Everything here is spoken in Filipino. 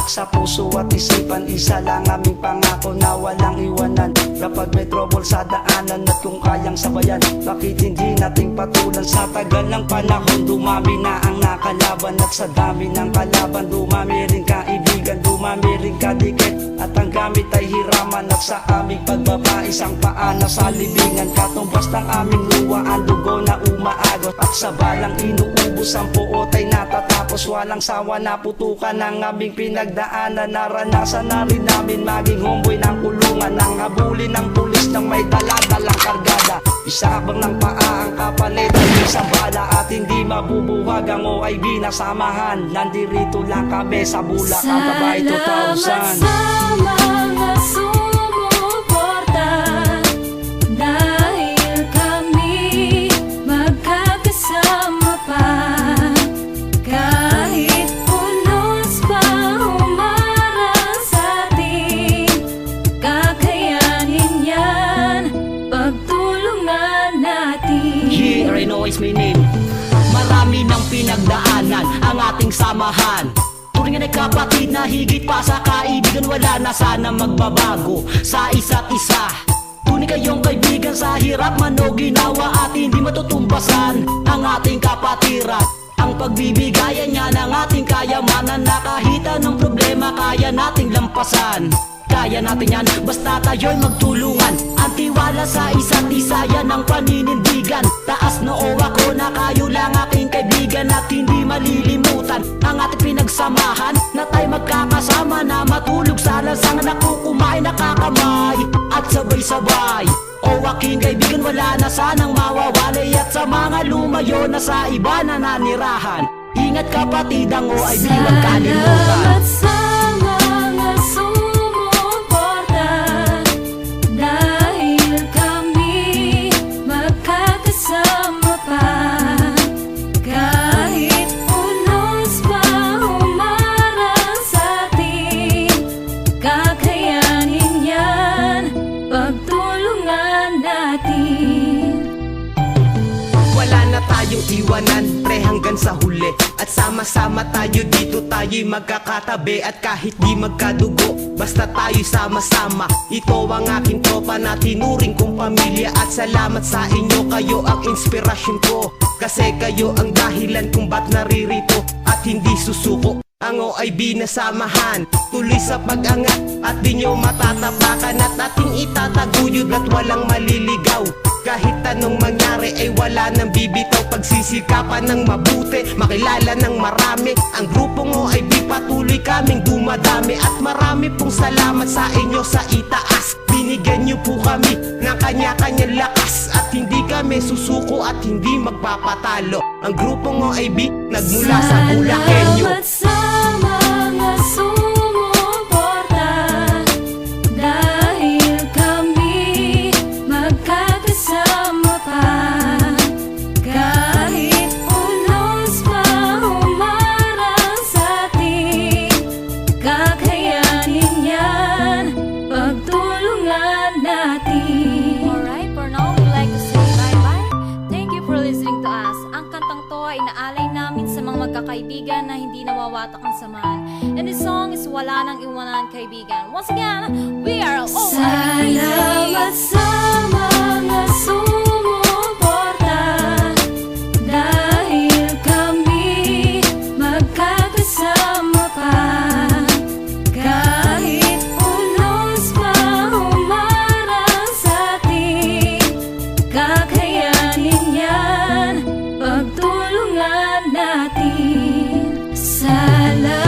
sa puso at isipan. Isa lang aming pangako na walang iwanan. Kapag may trouble sa daanan at kung kayang sabayan, bakit hindi nating patulan? Sa tagal ng panahon, dumami na ang nakalaban. At sa dami ng kalaban, dumami rin kaibigan, dumami rin kadikit. At ang gamit ay hiraman. At sa aming pagbaba, isang paa na sa libingan. Katumbas ng aming luwa, ang dugo na umaagos. At sa balang inuubos, ang puot ay natatapos. Walang sawa na putukan ng aming pinagdaanan. Naranasan na rin namin maging homeboy ng kulungan, nang habulin ng pulis ng may dala-dalang kargada. Isabang ng paa ang kapalit ay isang bala. At hindi mabubuwag ang OIB na samahan. Nandirito lang kami sa Bulacan, Kabay 2000. Sa mga sumuporta, dahil kami magkakasama pa. Kahit unos pa humarang sa atin, kakayanin yan, pagtulungan natin. Yeah, Reno is my name. Marami ng pinagdaanan ang ating samahan. Turingan ay kapatid na higit pa sa kaibigan. Wala na sana magbabago sa isa't isa. Tunay kayong kaibigan sa hirap man o ginawa, at hindi matutumbasan ang ating kapatiran. Ang pagbibigayan niya ng ating kayamanan, na kahit anong problema kaya nating lampasan. Kaya natin yan, basta tayo'y magtulungan. Ang tiwala sa isa't isa, yan ang paninindigan. Taas noo ako na kayo lang aking kaibigan, at hindi malilimutan ang ating pinagsamahan. Na tayo magkakasama na matulog sa lansangan, ako kumain nakakamay at sabay-sabay. O aking kaibigan, wala na sanang mawawalay. At sa mga lumayo na sa iba na nanirahan, ingat kapatid, ang OIB huwag kalimutan. Salamat sa mga sumuporta, dahil kami magkakasama pa. Kahit unos pa humarang sa atin, kakayanin yan, pagtulungan natin. Wala na tayong iwanan, pre, hanggang sa huli. At sama-sama tayo dito, tayo'y magkakatabi. At kahit di magkadugo, basta tayo'y sama-sama. Ito ang aking tropa na tinuring kong pamilya. At salamat sa inyo, kayo ang inspirasyon ko. Kasi kayo ang dahilan kung ba't naririto at hindi susuko. Ang OIB na samahan, tuloy sa pag-angat, at di nyo matatapakan. At ating itataguyod at walang maliligaw. Kahit anong mangyari ay wala nang bibitaw. Pagsisikapan ng mabuti, makilala ng marami. Ang grupong OIB patuloy kaming dumadami. At marami pong salamat sa inyo sa itaas. Binigyan nyo po kami ng kanya-kanyang lakas. At hindi kami susuko at hindi magpapatalo. Ang grupong OIB nagmula sa Bulakenyo. Salamat sa mga sumuporta, dahil kami magkakasama pa. Kahit unos pa humarang sa atin, kakayanin yan, pagtulungan natin. Alright, for now, we'd like to say bye-bye. Thank you for listening to us. Ang kantang to ay inaalay namin sa mga magkakaibigan na hindi nawawatak ang samahan. And this song is Wala Nang Iwanan Kaibigan. Once again, we are OIB. Salamat sa mga sumuporta, dahil kami magkakasama pa. Kahit unos pa humarang sa atin, kakayanin yan, pagtulungan natin. Salamat.